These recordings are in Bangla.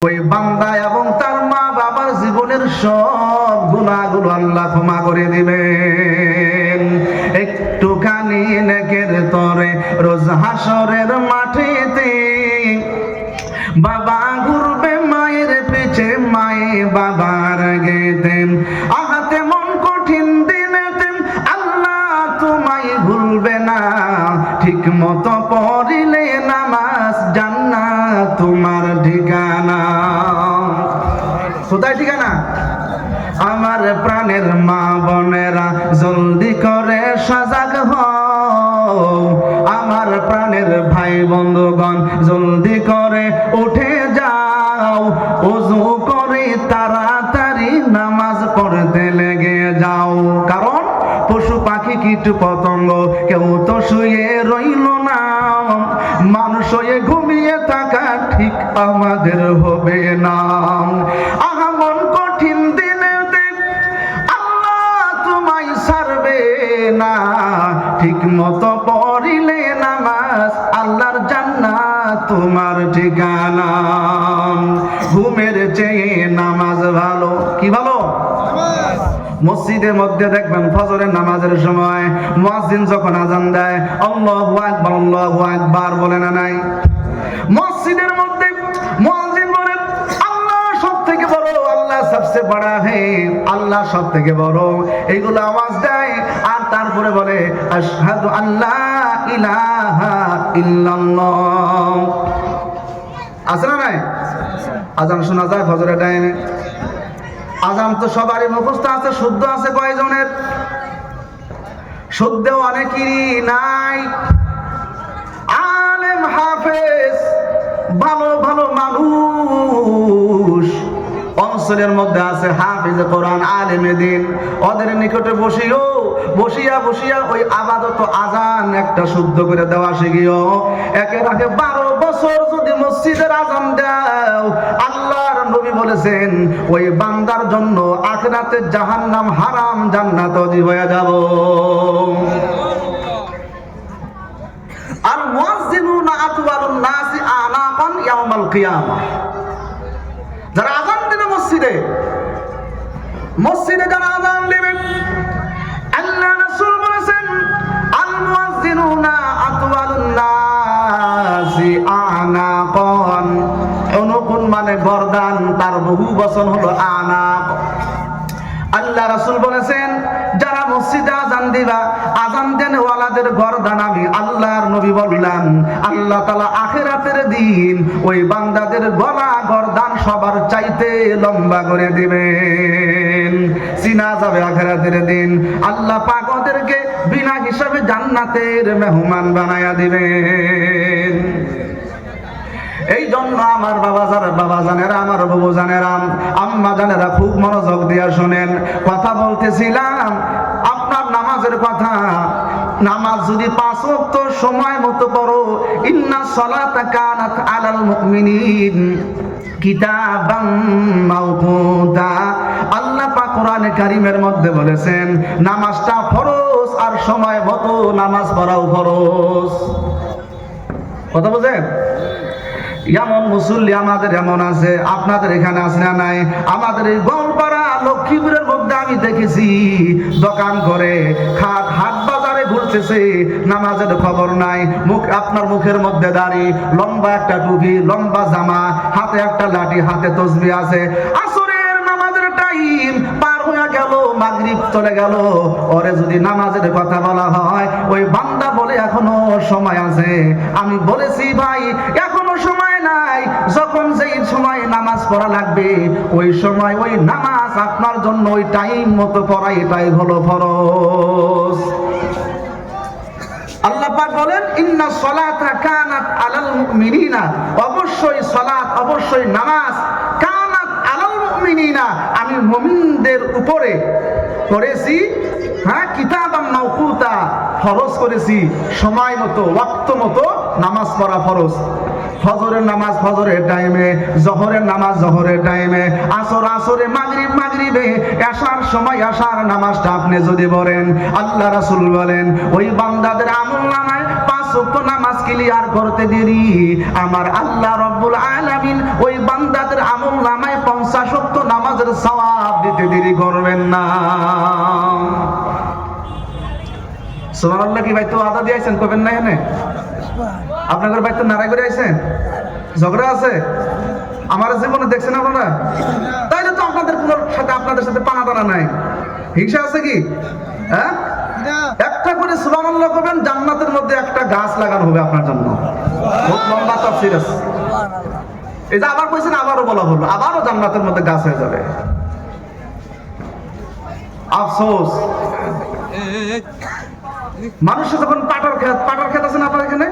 ওই বান্দা এবং তার মা বাবার জীবনের সব গুনাহগুলো আল্লাহ ক্ষমা করে দিবেন। একটুখানি নেকের তরে রোজ হাসরের মাঠেতে বাবা ঘুরবে মায়ের পিছে, মায়ে বাবার গেতে আহাতে মন কঠিন দিনেতে আল্লাহ তোমায় ভুলবে না। ঠিক মতো পড়িলে নামাজ জান্নাত তোমার ঠিকানা। কোথায় ঠিকানা? আমার প্রাণের মা বোনেরা জলদি করে সজাগ হও, আমার প্রাণের ভাই বন্ধুগণ জলদি করে উঠে যাও, ওযু করে তাড়াতাড়ি নামাজ পড়তে লেগে যাও। কারণ পশু পাখি কীট পতঙ্গ কেউ তো শুয়ে রইল না, মানুষ হয়ে ঘুমিয়ে থাকা ঠিক আমাদের হবে না। আহা মন কঠিন দিনে আল্লাহ তোমায় ছাড়বে না। ঠিক মতো পড়িলে নামাজ আল্লাহর জান্নাত তোমার ঠিকানা। ঘুমের চেয়ে নামাজ ভালো। কি ভালো? মসজিদের মধ্যে দেখবেন ফজরের নামাজের সময় মুয়াজ্জিন যখন আযান দেয় আল্লাহু আকবার আল্লাহু আকবার বলে না নাই? মসজিদের মধ্যে মুয়াজ্জিন বলে আল্লাহ সবথেকে বড়, আল্লাহ সবচেয়ে বড় হে, আল্লাহ সবথেকে বড়, এইগুলো আওয়াজ দেয়। আর তারপরে বলে আশহাদু আল্লা ইলাহা ইল্লাল্লাহ। আছে না নাই? আযান শোনা যায় ফজরের টাইমে। আযান তো সবারই মুখস্থ আছে, শুদ্ধ আছে কয়জনের? শুদ্ধও অনেকেরই নাই। আলেম হাফেজ ভালো ভালো মানুষ অঞ্চলের মধ্যে আছে, হাফেজে কোরআন আলেমে দিন, ওদের নিকটে বসিয়া ওই আবাদত আযান একটা শুদ্ধ করে দেওয়া শিখিও। একের আগে 12 বছর যদি মসজিদের আযান দাও, আল্লাহর নবী বলেছেন ওই বান্দার জন্য আখিরাতে জাহান্নাম হারাম, জান্নাত ওয়াজিব হয়ে যাব। আর মুয়াজ্জিনুনা আতওয়ালুন নাসি আনাকান ইয়াউমাল কিয়ামা। যারা আযান দিবে মসজিদে যারা আযান দিবে, আল্লাহ রাসূল বলেছেন আল মুয়াজ্জিনুনা আতওয়ালুন নাসি আনাকান। অনুকুন মানে গর্দান, তার বহু বচন হলো আনাক। আল্লাহ রাসূল বলেছেন যারা মসজিদে আযান দিবা, আযান দেন ওয়ালাদের গর্দান আমি আল্লাহর নবী বললাম আল্লাহ তাআলা আখিরাতের দিন ওই বান্দাদের গলা গর্দান সবার চাইতে লম্বা করে দিবেন। চিনা যাবে আখিরাতের দিন আল্লাহ পাক ওদেরকে বিনা হিসাবে জান্নাতের মেহমান বানায়া দিবেন। এই জন্য আমার বাবাজানেরা, আমার বাবুজানেরা, আম্মা জানেরা খুব মনোযোগ দিয়ে শোনেন। কথা বলতেছিলাম আপনার নামাজের কথা। নামাজ যদি 5 ওয়াক্ত সময় মতো পড়ো, ইন্না সলাতা কানাত আলাল মুমিনিন কিতাবাম মাওকুতা। আল্লাহ পাক কোরআনে কারীমের মধ্যে বলেছেন নামাজটা ফরজ, আর সময় মতো নামাজ পড়াও ফরজ। কথা বুঝেন? এমন মুসল্লি আমাদের এমন আছে, আপনাদের এখানে আছে না নাই? আমাদের এই গোলপাড়া লক্ষ্মীপুরের মধ্যে আমি দেখেছি দোকান করে হাট বাজারে ঘুরতেছে, নামাজের খবর নাই। আপনার মুখের মধ্যে দাড়ি, লম্বা একটা টুপি, লম্বা জামা, হাতে একটা লাঠি, হাতে তসবিহ আছে। আসরের নামাজের টাইম পার হয়ে গেল, মাগরিব চলে গেল, ওরে যদি নামাজের কথা বলা হয় ওই বান্দা বলে এখনো সময় আছে। আমি বলেছি ভাই এখনো সময় নাই, যখন যেই সময় নামাজ পড়া লাগবে ওই সময় ওই নামাজ আপনার জন্য ওই টাইম মতো পড়া, এটাই হলো ফরজ। আল্লাহ পাক বলেন ইন্না সলাতা কানাত আলাল মুমিনিনা, অবশ্যই সালাত, অবশ্যই নামাজ, কানাত আলাল মুমিনিনা আমি মুমিনদের উপরে করেছি, হ্যাঁ, কিতাবাম মাওকুতা ফরজ করেছি, সময় মতো ওয়াক্ত মতো নামাজ পড়া ফরজ। ফজরের নামাজ ফজরের টাইমে, জোহরের নামাজ জোহরের টাইমে, আসর আসরে, মাগরিব মাগরিবে, এশার সময় এশার নামাজটা আপনি যদি পড়েন, আল্লাহ রাসূল বলেন ওই বান্দাদের আমলনামায় 5 ওয়াক্ত নামাজ ক্লিয়ার করতে দেরি আমার আল্লাহ রাব্বুল আলামিন ওই বান্দাদের আল্লাহ আমায় 50 ওয়াক্ত নামাজের সওয়াব দিতে দেরি করবেন না। সুবহানাল্লাহ। কি ভাই তো আদা দিয়েছেন কবেন না? এখানে আপনাদের ভাই তো নারাই করে আইছেন, ঝগড়া আছে আমার জীবনে দেখছেন আপনারা? তাইলে তো আপনাদের কোনো সাথে আপনাদের সাথে পানা টানা নাই, হিংসা আছে কি? হ্যাঁ, একটা করে সুবহানাল্লাহ করবেন, জান্নাতের মধ্যে একটা গাছ লাগানো হবে আপনার জন্য। বহুত লম্বা তাফসীর আছে। এই যে আবার কইছেন, আবারও বলা হলো, আবারও জান্নাতের মধ্যে গাছ হয়ে যাবে। আফসোস, মানুষের যখন পাটার ক্ষেত আছে না আপনার এখানে,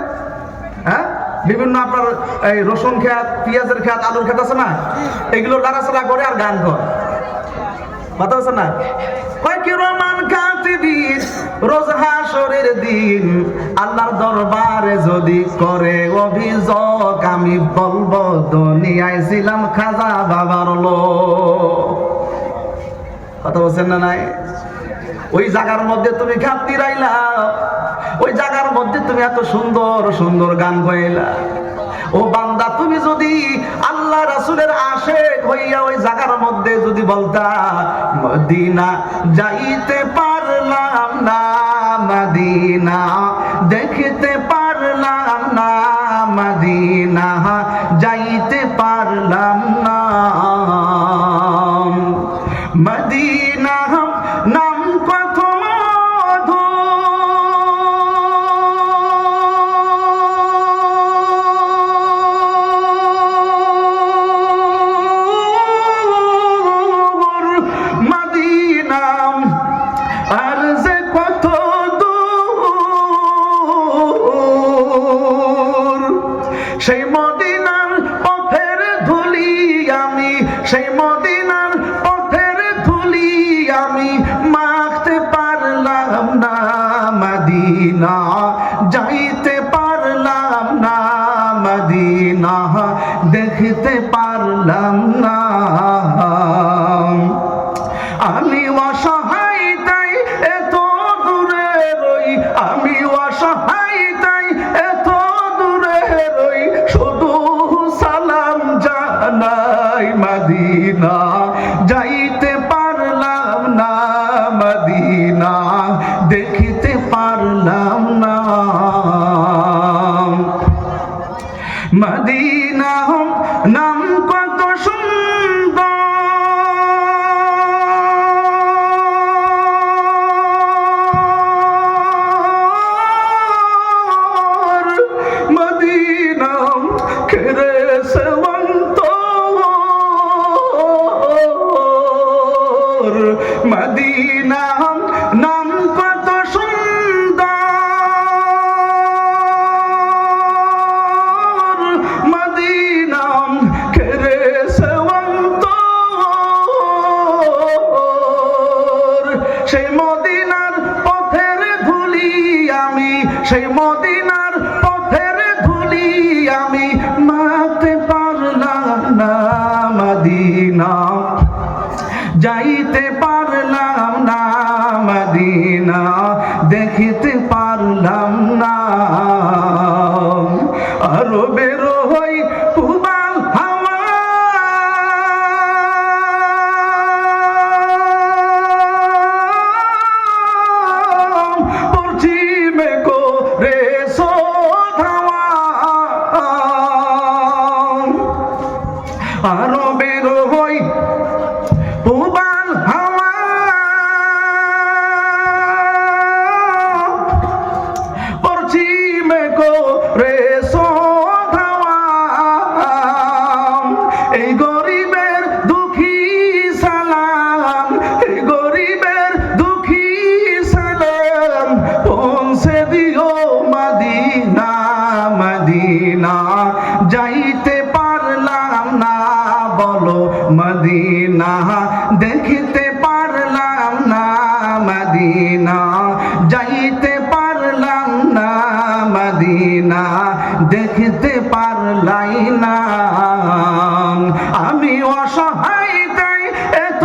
হ্যাঁ, বিভিন্ন আপনার এই রসুন ক্ষেত, পেঁয়াজের ক্ষেত, আলুর ক্ষেত আছে না, এগুলো লাড়াচাড়া করে আর গান করে, কথা আছে না? কয় কিরামান কাতিবিন, রোজ হাসরের দিন আল্লাহর দরবারে যদি করে অভিযোগ, আমি বলবো দুনিয়ায় ছিলাম খাজা বাবার লোক। কথা বলছেন না? নাই, ওই জায়গার মধ্যে তুমি ঘাটতি রাইলা, ওই জায়গার মধ্যে তুমি এত সুন্দর সুন্দর গান গাইলা। ও বান্দা, তুমি যদি আল্লাহ রাসূলের আশিক হইয়া ওই জায়গার মধ্যে যদি বলতা, মদিনা যাইতে পারলাম না, মদিনা দেখতে পারলাম না, মদিনা যাইতে পারলাম না, মদিনা নাম কত মধুর, মদিনা আর যে কত দূর, সেই মদিনার পথের ধুলি আমি, সেই মদিনার পথের ধুলি আমি মাখতে পারলাম না, মদিনা যাইতে পারলাম না, মদিনা দেখতে পারলাম না। আমি অসহায় তাই এত দূরে রই, আমি অসহায় তাই এত দূরে রই, শুধু সালাম জানাই, মদিনা যাইতে পারলাম না, মদিনা দেখিতে পারলাম না, মদিনা নাম কত সুন্দর, মদিনা খেরে সেবন্ত, মদিনা নাম কত সুন্দর, মদিনা খেরে সেবন্ত, সেই মদিনার পথের ধুলি আমি, সেই মদিনার পথের ধুলি আমি মাখতে পারলাম না, মদিনা যাইতে পারলাম না, মদিনা দেখিতে পারলাম না। আরো বেরো হই পুবাল হাওয়া, পশ্চিমে করে সোধাওয়া, আরো বেরো হই পুবাল হাওয়া, পশ্চিমে করে সোধাওয়া, এই গরিবের দুঃখী সালাম, এই গরিবের দুঃখী সালাম পৌঁছে দিও, মদিনা মদিনা যাইতে পারলাম না, বলো মদিনা দেখিতে পারলাম না, মদিনা যাইতে পারলাম না, মদিনা দেখিতে পারলাই না। আমি অসহায় তাই এত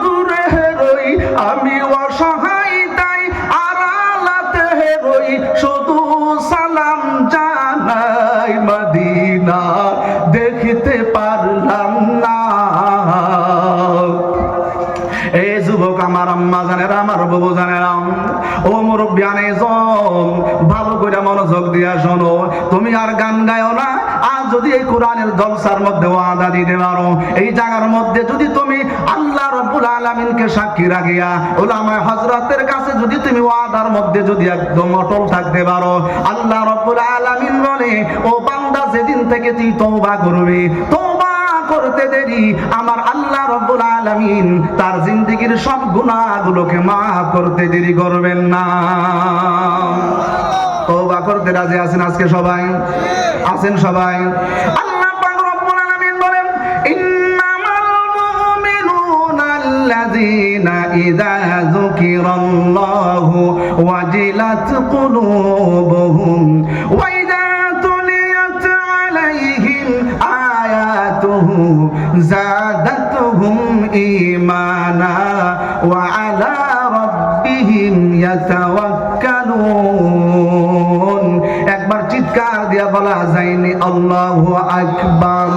দূরে রই, আমি অসহায় তাই আড়ালাতে রই, শুধু সালাম জানাই, মদিনা দেখিতে পারলাম না। আমার আম্মা জানেরা, আমার বাবু জানেরা, ও মুরব্বিয়ানে জন, ভালো করে মনোযোগ দিয়া শোনো। তুমি আর গান গায়ও না। আর যদি এই কোরআনের জলসার মধ্যে ওয়াদা দিতে পারো, এই জায়গার মধ্যে যদি তুমি আল্লাহ রাব্বুল আলামিনকে সাক্ষী রাখিয়া উলামায়ে হযরতের কাছে যদি তুমি ওয়াদার মধ্যে যদি একদম অটল থাকতে পারো, আল্লাহ রাব্বুল আলামিন বলে, ও বান্দা, যেদিন থেকে তুই তওবা করবি, তওবা করতে দেরি আমার আল্লাহ রাব্বুল আলামিন তার জিন্দেগীর সব গুনাহগুলোকে মাফ করতে দেরি করবেন না। তওবা করতে রাজি আছেন আজকে সবাই? আছেন সবাই? আল্লাহ পাক রব্বুল আলামিন বলেন, ইন্নামাল মুমিনুনা আল্লাযীনা ইযা যুকিরাল্লাহু ওয়াজিলাত কুলুবুহুম ওয়া ইযা তুলিয়াত আলাইহিম আয়াতুহু যাদাতুহুম ঈমানা ওয়া আলা রাব্বিহিম ইয়াতাওয়াক্কালুন। একবার চিৎকার দিয়া বলা যায়নি আল্লাহু আকবার?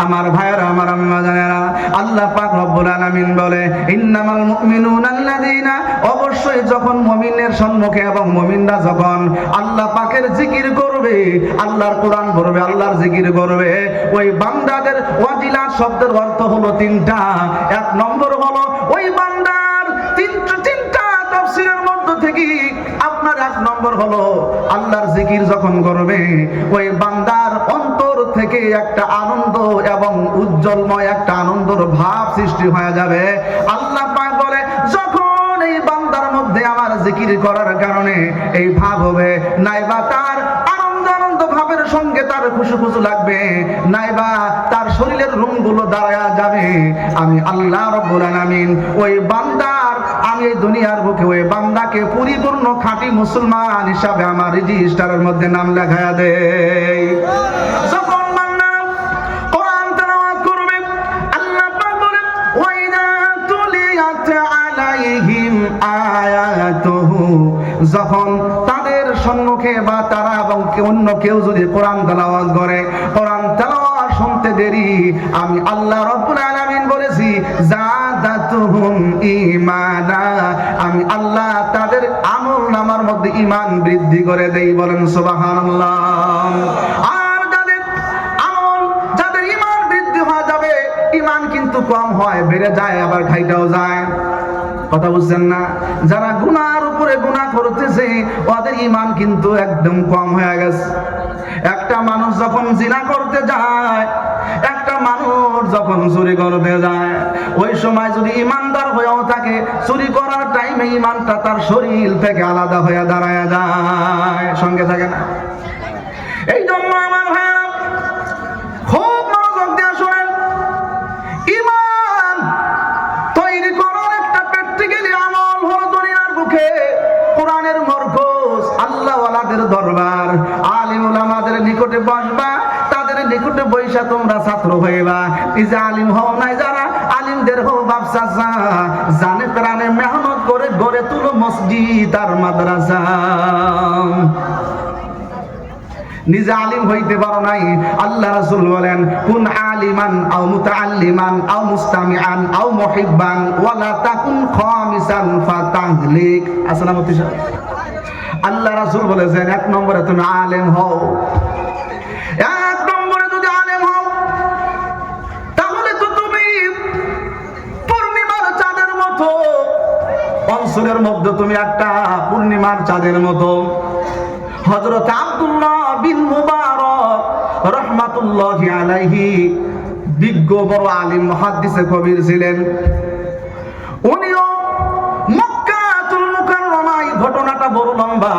আমার ভাইয়েরা, আমার আম্মা জানেরা, আল্লাহ পাক রব্বুল আলামিন বলে, ইন্নামাল মুমিনুনা আল্লাযীনা, অবশ্যই যখন মুমিনের সম্মুখে এবং মুমিনরা যখন আল্লাহ পাকের জিকির করবে, আল্লাহর কোরআন পড়বে, আল্লাহর জিকির করবে, ওই বান্দাদের ওয়াজিলাত শব্দের অর্থ হলো তিনটা। এক নম্বর হলো ওই বান্দার তিনটা তাফসীরের মধ্য থেকে আপনার এক নম্বর হলো আল্লাহর জিকির যখন করবে, ওই বান্দার অন্তর থেকে একটা আনন্দ এবং উজ্জ্বলময় একটা আনন্দর ভাব সৃষ্টি হয়ে যাবে। আল্লাহ পাক বলে, যখন এই বান্দার মধ্যে আমার জিকির করার কারণে এই ভাব হবে, নাইবা তার আনন্দ ভাবের সঙ্গে তার খুশু লাগবে, নাইবা তার শরীরের রুমগুলো দাঁড়ায়া যাবে, আমি আল্লাহ রাব্বুল আলামিন ওই বান্দার, আমি এই দুনিয়ার বুকে ওই বান্দাকে পরিপূর্ণ খাঁটি মুসলমান হিসাবে আমার রেজিস্টারের মধ্যে নাম লেখায়া দেই। যখন বান্দা কোরআন তেলাওয়াত করবে, আল্লাহ পাক বলেন, ওয়াইদা তুলিয়াত আলাইহিম আয়াতুহু, যখন তাদের সম্মুখে বা তারা এবং অন্য কেউ যদি কোরআন তেলাওয়াত করে, কোরআন তেলাওয়াত শুনতে দেরি, আমি আল্লাহ রাব্বুল আলামিন বলেছি, যাদাতুহুম ঈমানা, আমি আল্লাহ তাদের আমল নামার মধ্যে ঈমান বৃদ্ধি করে দেই। বলেন সুবহানাল্লাহ। আর যাদের ঈমান বৃদ্ধি হয়ে যাবে, ঈমান কিন্তু কম হয়, বেড়ে যায়, আবার খাইটাও যায়। কথা বুঝছেন না? যারা গুনার উপরে গুনাহ করতেছে, ওদের ঈমান কিন্তু একদম কম হয়ে গেছে। একটা মানুষ যখন জিনা করতে যায়, একটা মানুষ যখন চুরি করতে যায়, ওই সময় যদি ইমানদার হয়েও থাকে, চুরি করার টাইমে ইমানটা তার শরীর থেকে আলাদা হয়ে দাঁড়ায় যায়, সঙ্গে থাকে না। এই জন্য আমার ভাইরা খুব মনোযোগ দিয়ে শোনেন, ঈমান তৈরি করার একটা প্র্যাকটিক্যালি আমল হলো দুনিয়ার বুকে কোরআনের মরকজ, আল্লাহওয়ালাদের দরবার, আলিম উলামাদের নিকটে বসবা, তাদের নিকটে বৈশা তোমরা ছাত্র হইবা। নিজে আলিম হও নাই যারা, আলিমদের হও বাপ চাচা, জানে প্রাণে মেহনত করে গড়ে তুলো মসজিদ আর মাদ্রাসা। নিজে আলিম হইতে পারো নাই, আল্লাহ রাসূল বলেন, কুন আলিমান আও মুতাআল্লিমান আও মুস্তামিআন আও মুহিব্বান ওয়ালা তাকুন খামিসান ফাতাহলিক। আসসালামু আলাইকুম। আল্লাহ রাসূল বলেছেন, এক নম্বরে তুমি আলেম হও। এক নম্বরে যদি আলেম হও, তাহলে তো তুমি পূর্ণিমার চাঁদের মতো, অঞ্চলের মধ্যে তুমি একটা পূর্ণিমার চাঁদের মতো। হযরত আব্দুল্লাহ বিন মুবারক রাহমাতুল্লাহি আলাইহি বিজ্ঞ বড় আলিম মুহাদ্দিসে কবির ছিলেন। উনিও মক্কাতুল মুকাররমায়, ঘটনাটা বড় লম্বা,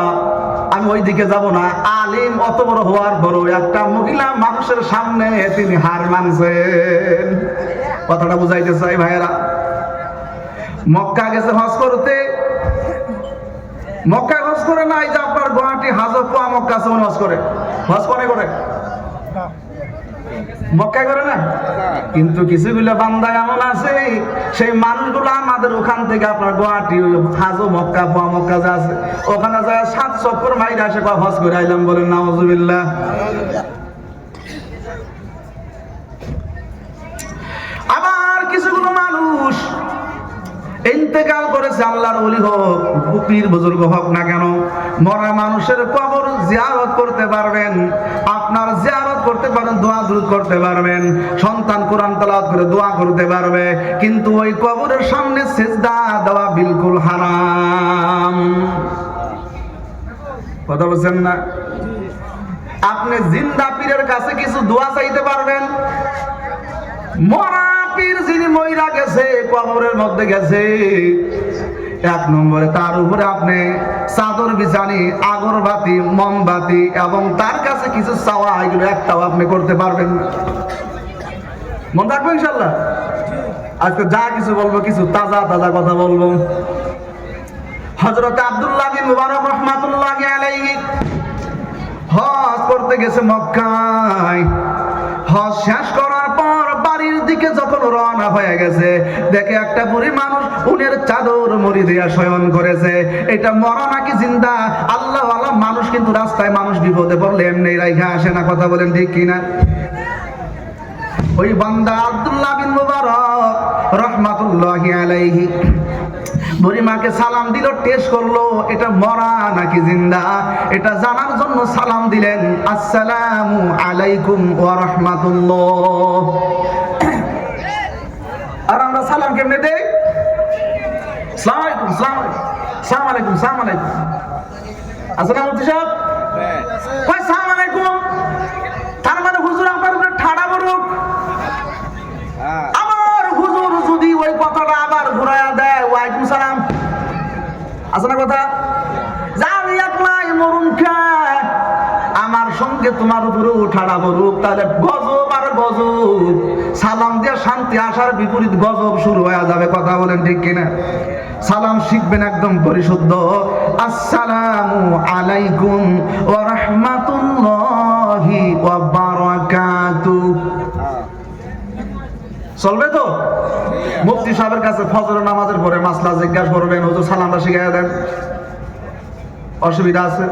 আমি ওই দিকে যাব না। আলিম অত বড় হওয়ার বড় একটা মহিলা মানুষের সামনে তিনি হার মানছেন। কথাটা বুঝাইতে চাই ভাইয়েরা। মক্কা গেছে হজ করতে, মক্কায় হজ করে নাই যে আপনার গুয়াহাটি হাজর পোয়া মক্কা আছে হজ করে, হজ করে মক্কায় করে না। কিন্তু কিছুগুলো বান্দা এমন আছে, সেই মানুষগুলো আমাদের ওখান থেকে আপনার গুয়াহাটি হাজো মক্কা পোয়া মক্কা যা আছে, ওখানে যায় 7 চক্কর মাইরা আসে হজ করে আইলাম। বলেন নাউজুবিল্লাহ। আবার কিছুগুলো মানুষ ইন্তেকাল করেছে, আল্লাহর ওলি হোক, পীর বুজুর্গ হোক না কেন, মরা মানুষের কবর জিয়ারত করতে পারবেন, আপনার জিয়ারত করতে পারেন, দোয়া দুরূদ করতে পারবেন, সন্তান কোরআন তেলাওয়াত করে দোয়া করতে পারবে, কিন্তু ওই কবরের সামনে সিজদা দেওয়া বিলকুল হারাম। কথা বলছেন না? আপনি জিন্দা পীরের কাছে কিছু দোয়া চাইতে পারবেন, মরা পীর যিনি মইরা গেছে, কবরের মধ্যে গেছে, এক নম্বরে তার উপরে আপনি চাদর বিছানি, আগরবাতি, মোমবাতি এবং তার কাছে কিছু চাওয়া, এগুলো একটাও আপনি করতে পারবেন না। মন রাখবো ইনশাল্লাহ। আজকে যা কিছু বলবো কিছু তাজা তাজা কথা বলবো। হযরত আব্দুল্লাহ বিন মুবারক রাহমাতুল্লাহি আলাইহি হজ করতে গেছে মক্কায়। হজ শেষ করার পর বাড়ির দিকে যখন রওনা হয়ে গেছে, দেখে একটা বুড়ি মানুষ উনের চাদর মুড়ি দিয়ে শয়ন করেছে। এটা মরা নাকি জিন্দা আল্লাহ ওয়ালা মানুষ, কিন্তু রাস্তায় মানুষ বিপদে পড়লে এমনি রাইখা আসে না। কথা বলেন ঠিক কিনা? ওই বান্দা আব্দুল্লাহ বিন মুবারক রাহমাতুল্লাহি আলাইহি বুড়িমাকে সালাম দিল, টেস্ট করলো এটা মরা নাকি জিন্দা, এটা জানার জন্য সালাম দিলেন, আসসালামু আলাইকুম ওয়া রাহমাতুল্লাহ। আর আমরা সালাম কেমনে দেই? আসসালামু আলাইকুম, আসসালামু আলাইকুম, আসসালামু আলাইকুম। আসসালামু আলাইকুম সাহেব, কই আসসালামু আলাইকুম, তার মানে হুজুর আপনার উপরে ঠাড়া করুক। আমার হুজুর যদি ওই কথাটা আবার ঘুরায়া দেয়, ওয়ালাইকুম সালাম, আছে না কথা? যাও একলাই মরুন খায়, আমার সঙ্গে তোমার উপরে ঠাড়া করুক, তাহলে গজব আর গজব, সালাম দিয়ে শান্তি আসার বিপরীত গজব শুরু হয়ে যাবে। কথা বলেন ঠিক কিনা? সালাম শিখবেন একদম পরিশুদ্ধ, আসসালামু আলাইকুম ওয়া রাহমাতুল্লাহি ওয়া বারাকাতুহু। চলবে তো? মুফতি সাহেবের কাছে ফজরের নামাজের পরে মাসলা জিজ্ঞাসা করবেন, হুজুর সালামটা শিখাইয়া দেন, অসুবিধা আছে?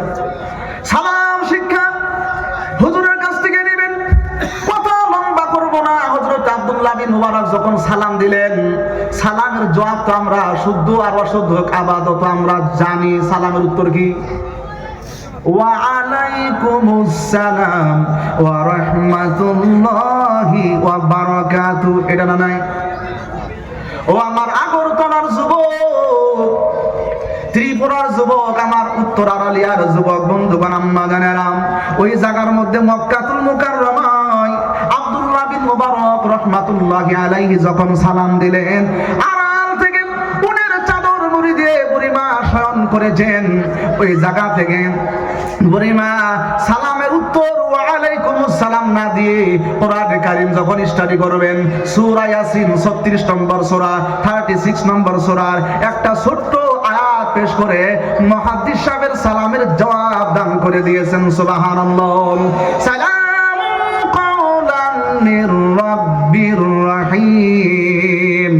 সালাম শিক্ষা হুজুরের কাছ থেকে নেবেন। কথা লম্বা করব না। হযরত আব্দুল্লাহ বিন মুবারক যখন সালাম দিলেন, সালামের জবাব তো আমরা শুদ্ধ আর অশুদ্ধ আবাদত আমরা জানি। সালামের উত্তর কি? ওয়া আলাইকুমুস সালাম ওয়া রাহমাতুল্লাহি ওয়া বারাকাতুহু। এটা না নাই? ও আমার আগরতলার যুবক, ত্রিপুরার যুবক, আমার উত্তর আড়ালিয়ার যুবক বন্ধুগণ, আম্মা জানেরাম, ওই জায়গার মধ্যে মক্কাতুল মুকাররমায় আব্দুল্লাহ বিন মুবারক রাহমাতুল্লাহি আলাইহি যখন সালাম দিলেন, আড়াল থেকে উনের চাদর মুড়ি দিয়ে বুড়িমা শয়ন করেছেন। ওই জায়গা থেকে বুড়িমা সালামের উত্তর ওয়া আলাইকুমুস সালাম না দিয়ে কোরআনে কারীম যখন স্টাডি করবেন, সূরা ইয়াসিন 36 নম্বর সূরা, 36 নম্বর সূরার একটা ছোট্ট আয়াত পেশ করে মুহাদ্দিস সাহেবের সালামের জবাব দান করে দিয়েছেন। সুবহানাল্লাহ। সালামু কাওলান মির রাব্বির রহিম।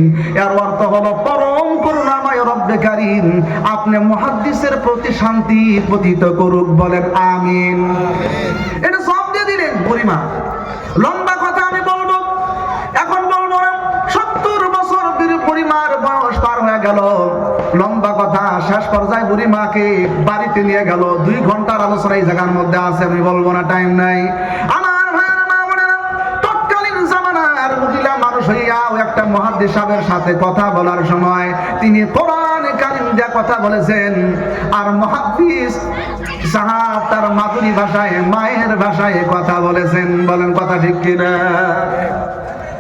এর অর্থ হলো পরম করুণাময় রব্বে কারীম আপনি মুহাদ্দিসের প্রতি শান্তি পতিত করুক, বলেন আমিন। এটা সব দিয়ে দিলেন বুড়িমা। লম্বা কথা আমি বলবো, এখন বলবো না। 70 বছর বুড়িমার বয়স পার হয়ে গেল। লম্বা কথা, শেষ পর্যায়ে বুড়িমাকে বাড়িতে নিয়ে গেল। 2 ঘন্টার আলোচনা এই জায়গার মধ্যে আছে, আমি বলবো না, টাইম নাই। আমার ভাইয়েরা, মা বোনেরা, তৎকালীন জামানার মহিলা মানুষ হইয়া একটা মুহাদ্দিস সাহেবের সাথে কথা বলার সময় তিনি কোরআনে কারীম দিয়ে কথা বলেছেন, আর মুহাদ্দিস সাহাব তার মাতুরি ভাষায়, মায়ের ভাষায় কথা বলেছেন। বলেন কথা ঠিক কিনা?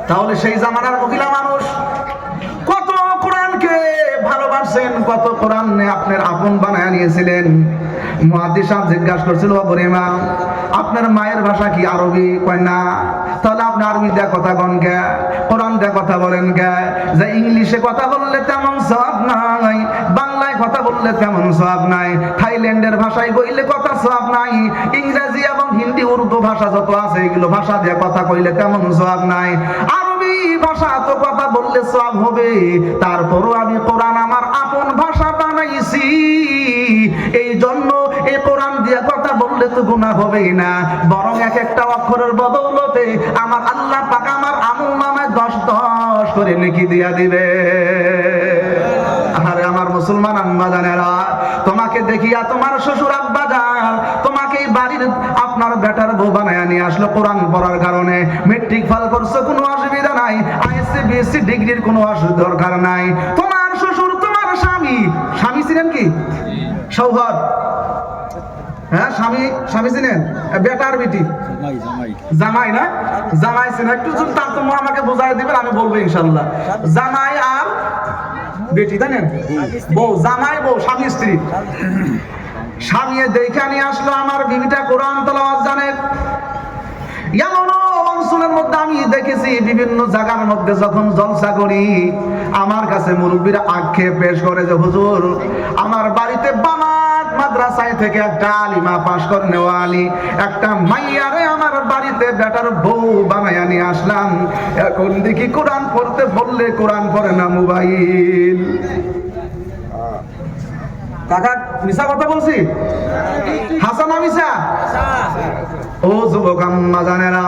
তাহলে সেই জামানার মহিলা মানুষ কত কোরআনকে ভালোবাসেন, কত কোরআনে আপনার আপন বানায় নিয়েছিলেন। মুহাদ্দিস সাহেব জিজ্ঞাসা করছিল, বুড়িমা আপনার মায়ের ভাষা কি আরবি? কয় না। তাহলে আপনি আরবি দিয়ে কথা বলেন কে, কোরআন দিয়ে কথা বলেন কে? যে ইংলিশে কথা বললে তেমন সওয়াব নাই, বাংলায় কথা বললে তেমন সওয়াব নাই, থাইল্যান্ডের ভাষায় কইলে কথা সওয়াব নাই, ইংরেজি এবং হিন্দি উর্দু ভাষা যত আছে এগুলো ভাষা দিয়ে কথা কইলে তেমন সওয়াব নাই, আরবি ভাষা তো কথা বললে সওয়াব হবে। তারপরও আমি কোরআন আমার আপন ভাষা বানাইছি, এই জন্য এই কোরআন দিয়ে কথা বললে তো গুনাহ হবেই না, বরং এক একটা অক্ষরের বদৌলতে আমার আল্লাহ পাক আমার আমল নামায় 10 করে নেকি দিয়া দিবে। মুসলমান আম্মা জানেরা, তোমাকে দেখিয়া তোমার শ্বশুর আব্বা জান তোমাকে এই বাড়ির আপনার বেটার বউ বানায় নিয়ে আসলো কোরআন পড়ার কারণে। মেট্রিক ফেল করছো, কোনো অসুবিধা নাই, আইএসসি বিএসসি ডিগ্রির কোনো দরকার নাই। তোমার শ্বশুর তোমার স্বামী, স্বামী ছিলেন কি সৌহার্দ? হ্যাঁ, স্বামী ছিলেন, বেটার বেটি জামাই না, জামাই ছিলেন। একটু যদি তারতম্য আমাকে বোঝাই দিবেন, আমি বলবো ইনশাল্লাহ। জামাই আর বেটি, জানেন, বউ, জামাই বউ, স্বামী স্ত্রী। স্বামী দেখে নিয়ে আসলো আমার বিবিটা কোরআন তেলাওয়াত জানে। এমনও অঞ্চলের মধ্যে আমি দেখেছি, বিভিন্ন জায়গার মধ্যে যখন জলসা করি, আমার কাছে মুরব্বীরা আক্ষেপ পেশ করে যে হুজুর, আমার বাড়িতে বানাত মাদ্রাসায় থেকে একটা আলিমা পাশ করে নেওয়া আলী একটা মাইয়ারে আমার বাড়িতে বেটার বউ বানাইয়া নিয়ে আসলাম, এখন দেখি কোরআন পড়তে বললে কোরআন পড়ে না, মোবাইল। কাকা মিশা কথা বলছি? হাসানা মিশা? ও যুবক আম্মা জানেরা,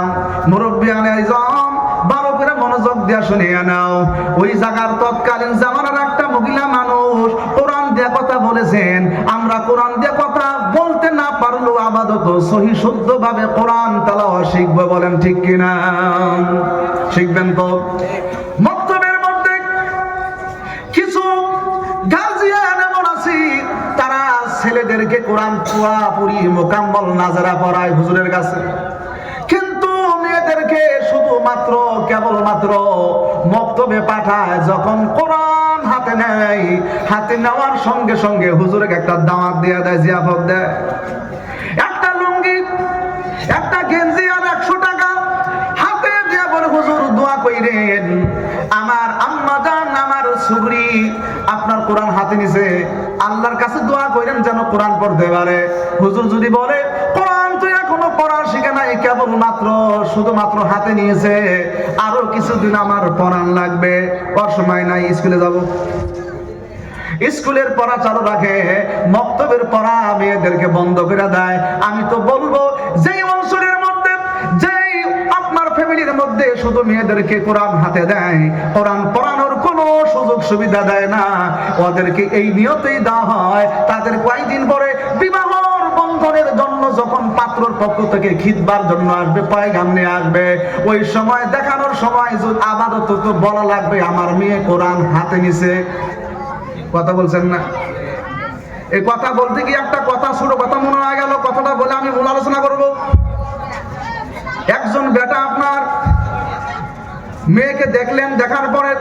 মুরব্বিয়ানে আইজম, ভালো করে মনোযোগ দিয়া শুনিয়া নাও। ওই জায়গার তৎকালীন জামানার একটা মহিলা মানুষ কোরআন দিয়ে কথা বলেছেন। আমরা কোরআন দিয়ে কথা বলতে না পারলেও আপাতত সহি শুদ্ধ ভাবে কোরআন তেলাওয়াত শিখবো, বলেন ঠিক কিনা? শিখবেন তো? মক্তবের মধ্যে কিছু গার্জিয়ান এমন আছে, তারা ছেলেদেরকে কোরআন পুরাপুরি মোকাম্মল নাজারা পড়ায় হুজুরের কাছে, কিন্তু মেয়েদেরকে শুধুমাত্র কেবলমাত্র মক্তবে পাঠায়। যখন কোরআন হাতে নেয়, হাতে নেওয়ার সঙ্গে সঙ্গে হুজুরকে একটা দাওয়াত দিয়ে দেয়, জিয়াফত দেয়, একটা লুঙ্গি, একটা গেঞ্জি আর 100 টাকা হাতে দিয়ে বলে, হুজুর দোয়া কইরেন, আমার আম্মা জান, আমার সুগরি আপনার কোরআন হাতে নিছে, আল্লাহর কাছে দোয়া করেন যেন কোরআন পড়তে পারে। হুজুর যদি বলে কোরআন তুই এখনো পড়া শিখে নাই, কেবল মাত্র শুধুমাত্র হাতে নিয়েছে, আরো কিছুদিন আমার পড়ান লাগবে, ওর সময় নাই, স্কুলে যাব। স্কুলের পড়া চালু রাখে, মক্তবের পড়া মেয়েদেরকে বন্ধ করে দেয়। আমি তো বলবো, যেই অঞ্চলের মধ্যে, যেই আপনার ফ্যামিলির মধ্যে শুধু মেয়েদেরকে কোরআন হাতে দেয়, কোরআন পড়ানোর কোনো সুযোগ সুবিধা দেয় না, ওদেরকে এই নিয়তেই দেওয়া হয় তাদের কয়েকদিন পরে বিবাহর বন্ধনের জন্য যখন পাত্রর পক্ষ থেকে খিদবার জন্য আসবে, পয়গাম নিয়ে আসবে, ওই সময় দেখানোর সময় আপাতত তো বলা লাগবে আমার মেয়ে কোরআন হাতে নিছে। কথা বলছেন না? এই কথা বলতে গিয়ে একটা কথা, ছোট কথা মনে হয়ে গেল, কথাটা বলে আমি মূল আলোচনা করব। একজন বেটা আপনার মেয়েকে দেখলেন, দেখার পরে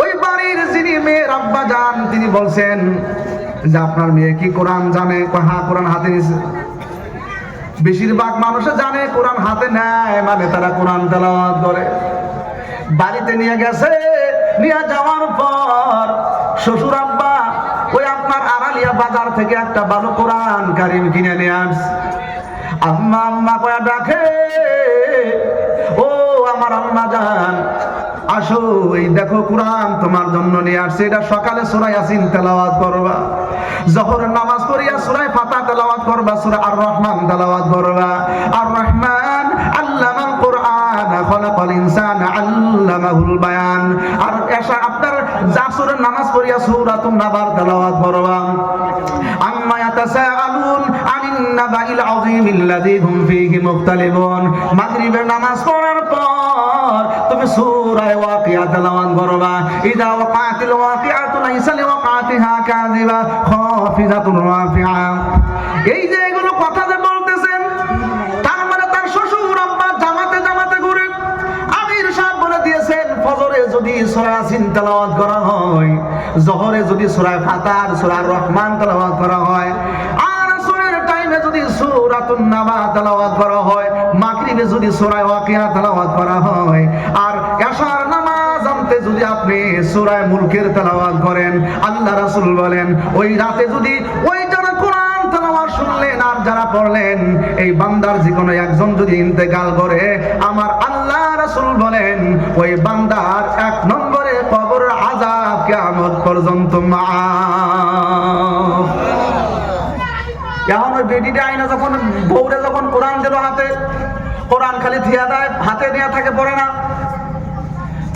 ওই বাড়ির যিনি মেয়ের আব্বা যান, তিনি বলছেন যে আপনার মেয়ে কি কোরআন জানে? হ্যাঁ, কোরআন হাতে নিছে। বেশিরভাগ মানুষে জানে কোরআন হাতে নেয় মানে তারা কোরআন তেলাওয়াত করে। বাড়িতে নিয়ে গেছে, নিয়ে যাওয়ার পর শ্বশুর আব্বা ওই আপনার আড়ালিয়া বাজার থেকে একটা ভালো কোরআন কারিম কিনে নিয়ে আসছে। আম্মা আম্মা কয়া ডাকে, ও আমার আম্মা জান, আসো, এই দেখো কোরআন তোমার জন্য নিয়ে আসছে, এটা সকালে সূরা ইয়াসিন তেলাওয়াত করবা, জোহরের নামাজ পড়িয়া সূরা ফাতিহা তেলাওয়াত করবা, সূরা আর রহমান তেলাওয়াত করবা। আর রহমান আল্লামাল কোরআন, খলাকাল ইনসানা আল্লামাহুল বায়ান। আর এশা আপনার জাসরের নামাজ পড়িয়া সূরাতুন নাবার তেলাওয়াত করবা। আম্মা ইয়াতাসাআলুন আনিন নাবাইল আযীমিল্লাযী হুম ফীহি মুখতালিফুন। মাগরিবের নামাজ পড়ার পর তুমি সূরা ওয়াকিয়া তেলাওয়াত করবা। ইযা ওয়াকাতিল ওয়াকিআতু লাইসা লিওয়াকাতিহা কাযিবা খাফিজাতুর রাফিআ। এই যে এগুলো কথা যে বলতেছেন, তার মানে তার শ্বশুর আব্বা জামাতে জামাতে ঘুরে। আমির সাহেব বলে দিয়েছেন, ফজরে যদি সূরা ইয়াসিন তেলাওয়াত করা হয়, জোহরে যদি সূরা ফাতিহা, সূরা আর রহমান তেলাওয়াত করা হয়, আর আসরের টাইমে যদি সূরাতুন নাবা তেলাওয়াত করা হয়, মাগরিবে যদি সূরা ওয়াকিয়া তেলাওয়াত করা হয়, আর এশার নামাজ আনতে যদি আপনি সূরা মুলকের তেলাওয়াত করেন, আল্লাহ রাসূল বলেন ওই রাতে যদি ওই যারা কোরআন তেলাওয়াত শুনলেন আর যারা পড়লেন, এই বান্দার যে কোনো একজন যদি ইন্তেকাল করে, আমার আল্লাহ রাসূল বলেন ওই বান্দার 1 নম্বরে কবর আযাব কিয়ামত পর্যন্ত মাফ। এখন ওই বেডিটা আইনা যখন বউরে যখন কোরআন দিল হাতে, কোরআন খালি থিয়া দেয়, হাতে নিয়ে থাকে, পড়ে না,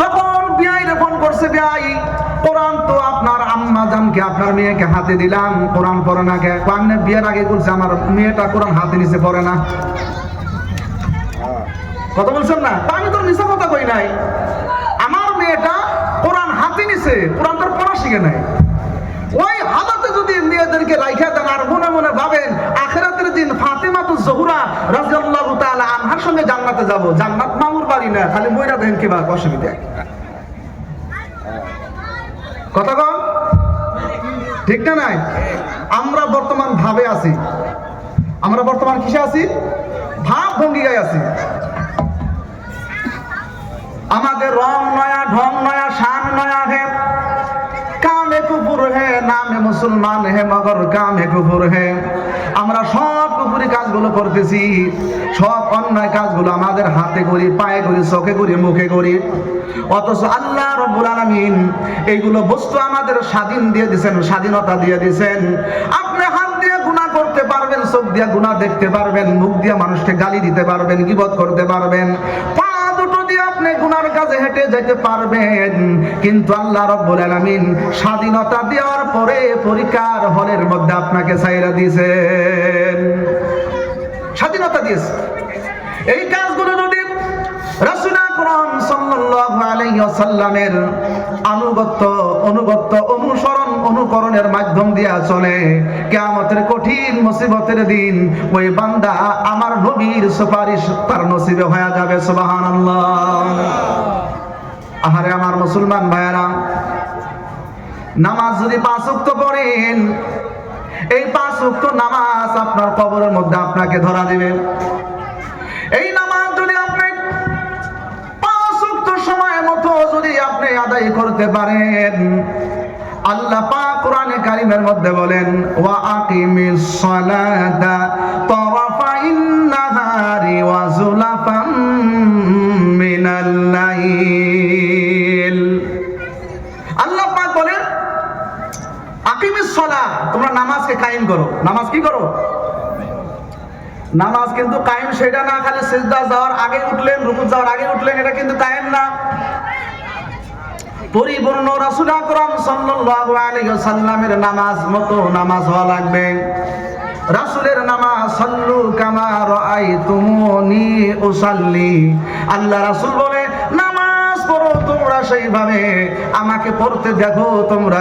তখন বিয়াই ফোন করছে, বিয়াই কোরআন তো আপনার আম্মা জানকে কি আপনার মেয়েকে হাতে দিলাম, কোরআন পড়ে না কে? আপনি বিয়ের আগে বলছে আমার মেয়েটা কোরআন হাতে নিচে পড়ে না। কথা বলছেন না? আমি তো মিথ্যা কথা কই নাই। আমার মেয়েটা কোরআন হাতে নিছে, কোরআন তোর পড়া শিখে নাই। ওই হালাতে যদি মেয়েদেরকে রাইখা দেন আর মনে মনে ভাবেন আখিরাতের দিন ফাতিমাতুজ জোহরা রাদিয়াল্লাহু তাআলা আনহার সঙ্গে জান্নাতে যাব, জান্নাত মামুর বাড়ি না, খালি মইরা দেন কি বা অসুবিধা? কথা কন ঠিক না নাই? আমরা বর্তমান ভাবে আছি, আমরা বর্তমান কিসে আছি? ভাব ভঙ্গিগায় আছি। আমাদের রং নয়া, ঢং নয়া, শান নয়া হে, কামে কুফুর হে, নামে মুসলমান হে মগর কামে কুফুর হে। আমরা সব কুফুরি কাজগুলো করতেছি, সব অন্যায় কাজগুলো আমাদের হাতে করি, পায়ে করি, চোখে করি, মুখে করি। অথচ আল্লাহ রাব্বুল আলামিন এইগুলো বস্তু আমাদের স্বাধীন দিয়ে দিয়েছেন, স্বাধীনতা দিয়ে দিয়েছেন। আপনি হাত দিয়ে গুনাহ করতে পারবেন, চোখ দিয়ে গুনাহ দেখতে পারবেন, মুখ দিয়ে মানুষকে গালি দিতে পারবেন, গীবত করতে পারবেন, পা দুটো দিয়ে আপনি গুনার কাজে হেঁটে যেতে পারবেন। কিন্তু আল্লাহ রাব্বুল আলামিন স্বাধীনতা দেওয়ার পরে পরীক্ষার হলের মধ্যে আপনাকে ছাইরা দিয়েছেন, স্বাধীনতা দিয়েছে। এই কাজগুলো যদি রাসূল আকরাম সাল্লাল্লাহু আলাইহি ওয়াসাল্লামের অনুগত্য অনুসরণ অনুকরণের মাধ্যম দিয়ে চলে, কিয়ামতের কঠিন মুসিবতের দিন ওই বান্দা আমার নবীর সুপারিশ তার নসিবে হয়ে যাবে। সুবহানাল্লাহ। আহারে আমার মুসলমান ভাইয়েরা, নামাজ যদি 5 ওয়াক্ত পড়েন, এই 5 ওয়াক্ত নামাজ আপনার কবরের মধ্যে আপনাকে ধরা দিবে। এই নামাজ যদি আপনি 5 ওয়াক্ত সময় মতো যদি আপনি আদায় করতে পারেন, আল্লাহ পাক কোরআনে কারীমের মধ্যে বলেন, ওয়া আকিমিস সালাতা তারাফাইন নাহারি ওয়া যুলাফাম মিনাল লাইল। আল্লাহ পাক বলেন আকিমিস সালাহ, তোমরা নামাজকে কায়েম করো। নামাজ কি করো? নামাজ কিন্তু কায়েম সেটা না খালি সিজদা যাওয়ার আগে উঠলেন, রুকু যাওয়ার আগে উঠলেন, এটা কিন্তু কায়েম না। পরিপূর্ণ রাসূল আকরাম সাল্লাল্লাহু আলাইহি ওয়াসাল্লামের নামাজ মতো নামাজ হওয়া লাগবে। রাসূলের নামাজ সাল্লু কামা রাআইতুমুনি উসাল্লি। আল্লাহ রাসূল বলে নামাজ পড়ো তোমরা সেইভাবে আমাকে পড়তে দেখো, তোমরা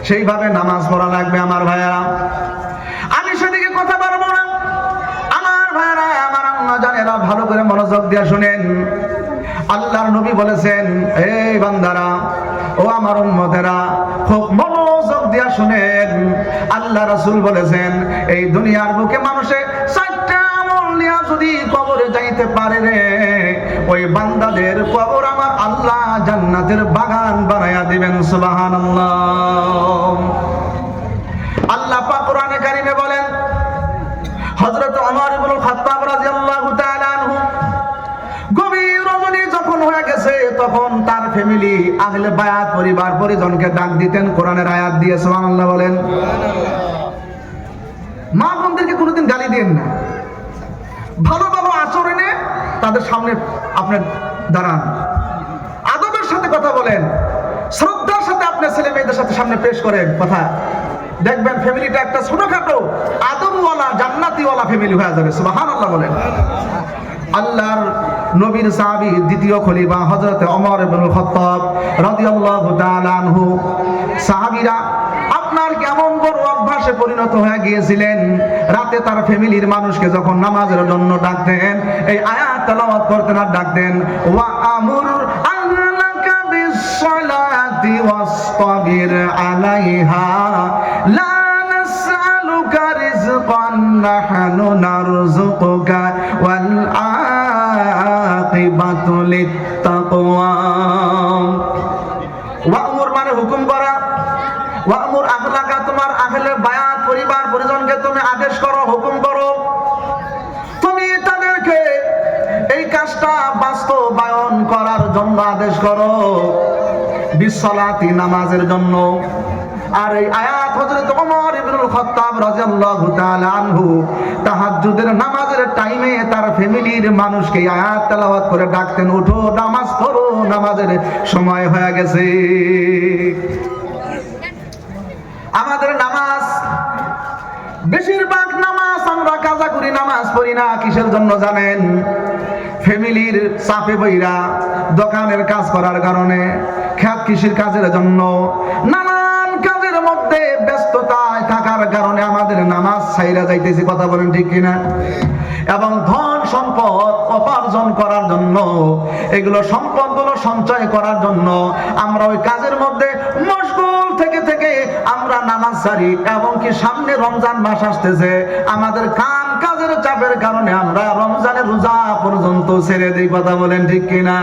সেইভাবে নামাজ পড়া লাগবে। আমার ভাইয়েরা, আমি সেদিকে কথা বলবো না। আমার ভাইয়েরা, আমার আম্মা জানেরা, ভালো করে মনোযোগ দিয়ে শুনেন। আল্লাহর নবী বলেছেন, এই বান্দারা, ও আমার উম্মতেরা, খুব মনোযোগ দিয়ে শুনেন। আল্লাহ রাসূল বলেছেন, এই দুনিয়ার বুকে মানুষে 4টা আমল নিয়ে যদি কবরে যাইতে পারে রে, ওই বান্দাদের কবর আমার আল্লাহ জান্নাতের বাগান বানায়া দিবেন। সুবহানাল্লাহ। আল্লাহ পাক কোরআনে কারীমে বলেন, হযরত ওমর ইবনে খাত্তাব রাদিয়াল্লাহু তাআলা আনহু গভীর রজনী যখন হয়ে গেছে, তখন তার ফ্যামিলি আহলে বায়াত পরিবার পরিজনকে ডাক দিতেন কোরআনের আয়াত দিয়ে। সুবহানাল্লাহ বলেন। মা বোনদেরকে কোনোদিন গালি দেন না, ভালো ভালো আচরণে তাদের সামনে আপনি দাঁড়ান, আদবের সাথে কথা বলেন, শ্রদ্ধার সাথে আপনার ছেলে মেয়েদের সাথে সামনে পেশ করেন কথা। দেখবেন ফ্যামিলিটা একটা ছোটখাটো আদবওয়ালা জান্নাতিওয়ালা ফ্যামিলি হয়ে যাবে। সুবহানাল্লাহ বলেন। আল্লাহর নবীর সাহাবী দ্বিতীয় খলিফা হযরত ওমর ইবনে খাত্তাব রাদিয়াল্লাহু তাআলা আনহু, সাহাবীরা আপনার কেমন বড় অভ্যাসে পরিণত হয়ে গিয়েছিলেন, রাতে তার ফ্যামিলির মানুষকে যখন নামাজের জন্য ডাকতেন, এই আয়াত তেলাওয়াত করতেন আর ডাকতেন, ওয়া আমুর আহলাকা বিস-সালাতি ওয়াসতাবির আলাইহা লা নাসআলুকা রিজকান নাহনু নারযুকুকা ওয়াল আকিবাতু লিত-তাকওয়া। ওয়া'মুর মানে হুকুম করা, ওয়া'মুর আহলাকা তোমার আহলে বায়াত পরিবার পরিজনকে তুমি আদেশ করো, হুকুম করো, তুমি তাদেরকে এই কাজটা বাস্তবায়ন করার জন্য আদেশ করো, বিসসালাতি নামাজের জন্য। আর এই আয়াত হযরত ওমর ইবনুল খাত্তাব রাদিয়াল্লাহু তাআলা আনহু তাহাজ্জুদের নামাজের টাইমে তার ফ্যামিলির মানুষকে আয়াত তেলাওয়াত করে ডাকতেন, উঠো নামাজ পড়ো, নামাজের সময় হয়ে গেছে। বেশিরভাগ নামাজ আমরা কাজা করি, নামাজ পড়ি না কিসের জন্য জানেন? ফ্যামিলির চাপে বইরা, দোকানের কাজ করার কারণে, খেত কৃষির কাজের জন্য, নানান কাজের মধ্যে ব্যস্ততায় থাকার কারণে আমাদের নামাজ ছাইরা যাইতেছি। কথা বলেন ঠিক কিনা? এবং ধন সম্পদ উপার্জন করার জন্য, এগুলো সম্পদগুলো সঞ্চয় করার জন্য আমরা ওই কাজের মধ্যে মশগুল থেকে থেকে আমরা নামাজ ছাড়ি। এবং কি সামনে রমজান মাস আসতেছে, আমাদের কাজের চাপের কারণে আমরা রমজানের রোজা পর্যন্ত ছেড়ে দিই। কথা বলেন ঠিক কিনা?